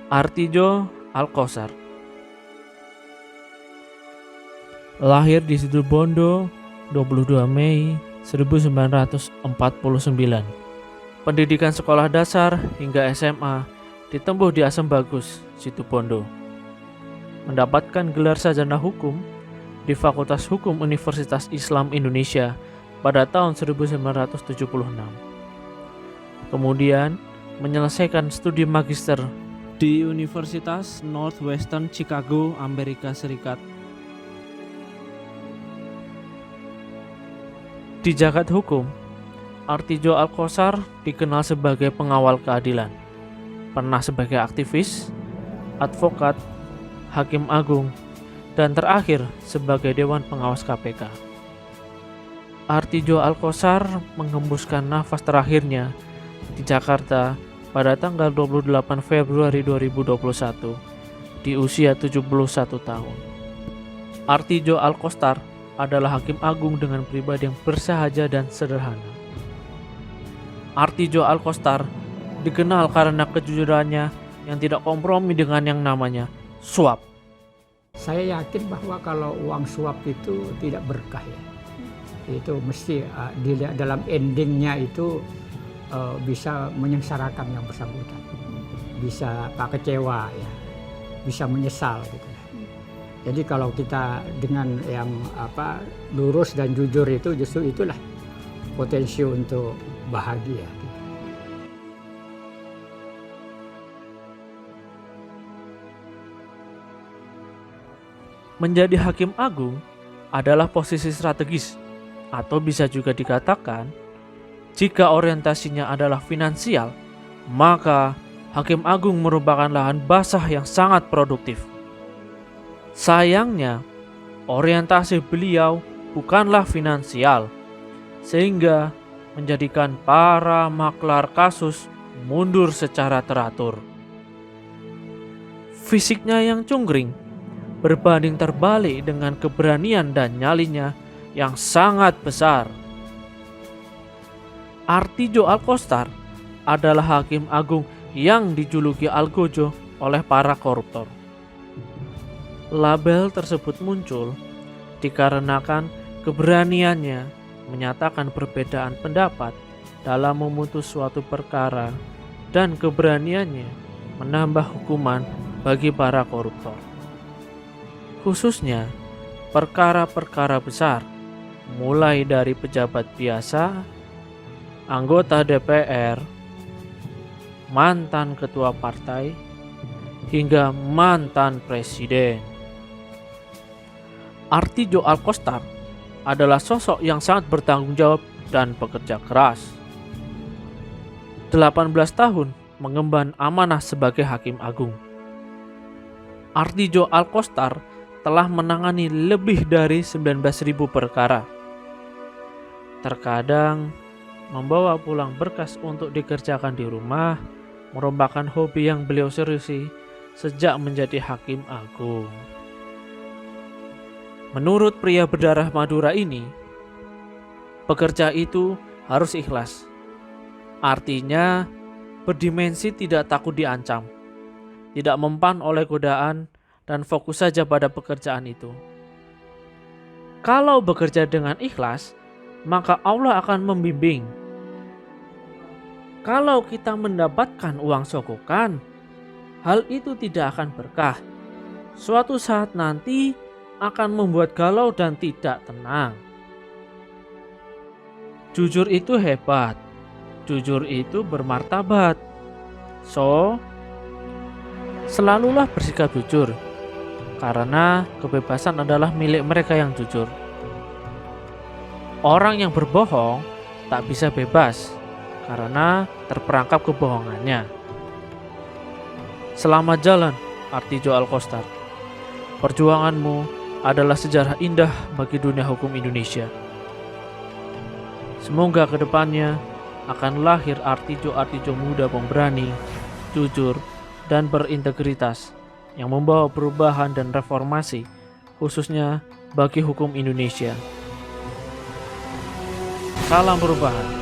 Artijo Alkossar lahir di Situbondo 22 Mei 1949. Pendidikan sekolah dasar hingga SMA ditempuh di Asem Bagus, Situbondo. Mendapatkan gelar sarjana hukum di Fakultas Hukum Universitas Islam Indonesia pada tahun 1976. Kemudian menyelesaikan studi magister di Universitas Northwestern Chicago, Amerika Serikat. Di jagat hukum, Artijo Alkossar dikenal sebagai pengawal keadilan, pernah sebagai aktivis, advokat, hakim agung, dan terakhir sebagai Dewan Pengawas KPK. Artijo Alkossar menghembuskan nafas terakhirnya di Jakarta pada tanggal 28 Februari 2021 di usia 71 tahun. Artijo Alkossar adalah hakim agung dengan pribadi yang bersahaja dan sederhana. Artijo Alkossar dikenal karena kejujurannya yang tidak kompromi dengan yang namanya suap. Saya yakin bahwa kalau uang suap itu tidak berkah ya. Itu mesti dilihat dalam endingnya itu bisa menyengsarakan yang bersangkutan, bisa kecewa ya, bisa menyesal gitu. Jadi kalau kita dengan yang lurus dan jujur itu justru itulah potensi untuk bahagia. Menjadi hakim agung adalah posisi strategis, atau bisa juga dikatakan jika orientasinya adalah finansial, maka hakim agung merupakan lahan basah yang sangat produktif. Sayangnya, orientasi beliau bukanlah finansial, sehingga menjadikan para maklar kasus mundur secara teratur. Fisiknya yang cungkring berbanding terbalik dengan keberanian dan nyalinya yang sangat besar. Artijo Alkossar adalah hakim agung yang dijuluki Algojo oleh para koruptor. Label tersebut muncul dikarenakan keberaniannya menyatakan perbedaan pendapat dalam memutus suatu perkara dan keberaniannya menambah hukuman bagi para koruptor. Khususnya perkara-perkara besar, mulai dari pejabat biasa, anggota DPR, mantan ketua partai, hingga mantan presiden. Artijo Alkossar adalah sosok yang sangat bertanggung jawab dan bekerja keras. 18 tahun mengemban amanah sebagai hakim agung. Artijo Alkossar telah menangani lebih dari 19.000 perkara. Terkadang membawa pulang berkas untuk dikerjakan di rumah merupakan hobi yang beliau seriusi sejak menjadi hakim agung. Menurut pria berdarah Madura ini, pekerja itu harus ikhlas. Artinya, berdimensi tidak takut diancam, tidak mempan oleh godaan, dan fokus saja pada pekerjaan itu. Kalau bekerja dengan ikhlas, maka Allah akan membimbing. Kalau kita mendapatkan uang sogokan, hal itu tidak akan berkah. Suatu saat nanti akan membuat galau dan tidak tenang. Jujur itu hebat, jujur itu bermartabat. So, selalulah bersikap jujur, karena kebebasan adalah milik mereka yang jujur. Orang yang berbohong tak bisa bebas karena terperangkap kebohongannya. Selamat jalan, Artijo Alkossar. Perjuanganmu adalah sejarah indah bagi dunia hukum Indonesia. Semoga kedepannya akan lahir Artijo muda pemberani, jujur, dan berintegritas yang membawa perubahan dan reformasi, khususnya bagi hukum Indonesia. Salam perubahan.